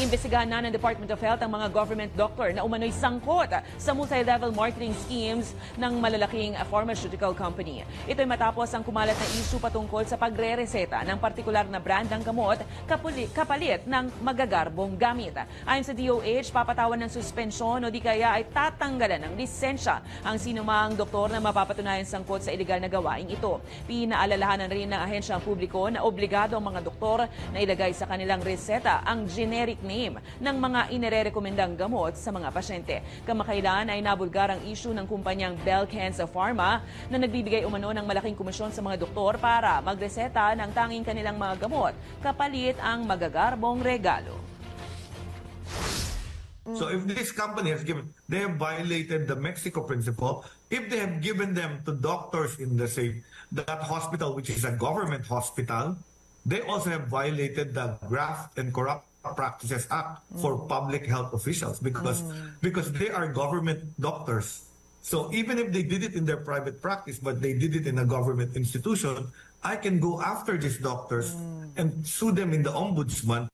Iniimbestigahan na ng Department of Health ang mga government doctor na umano'y sangkot sa multi-level marketing schemes ng malalaking pharmaceutical company. Ito'y matapos ang kumalat na issue patungkol sa pagre-reseta ng partikular na brand ng gamot kapalit ng magagarbong gamit. Ayon sa DOH, papatawan ng suspensyon o di kaya ay tatanggalan ng lisensya ang sinumang doktor na mapapatunayan sangkot sa iligal na gawaing ito. Pinaalalahanan rin ng ahensya publiko na obligado ang mga doktor na ilagay sa kanilang reseta ang generic name ng mga inirerekomendang gamot sa mga pasyente. Kamakailan ay nabulgar ang issue ng kumpanyang Belkens Pharma na nagbibigay umano ng malaking komisyon sa mga doktor para magreseta ng tanging kanilang mga gamot kapalit ang magagarbong regalo. So if this company has given, they have violated the Mexico principle. If they have given them to doctors in the same, that hospital, which is a government hospital, they also have violated the Graft and Corrupt Practices Act for public health officials because they are government doctors. So even if they did it in their private practice, but they did it in a government institution, I can go after these doctors and sue them in the ombudsman.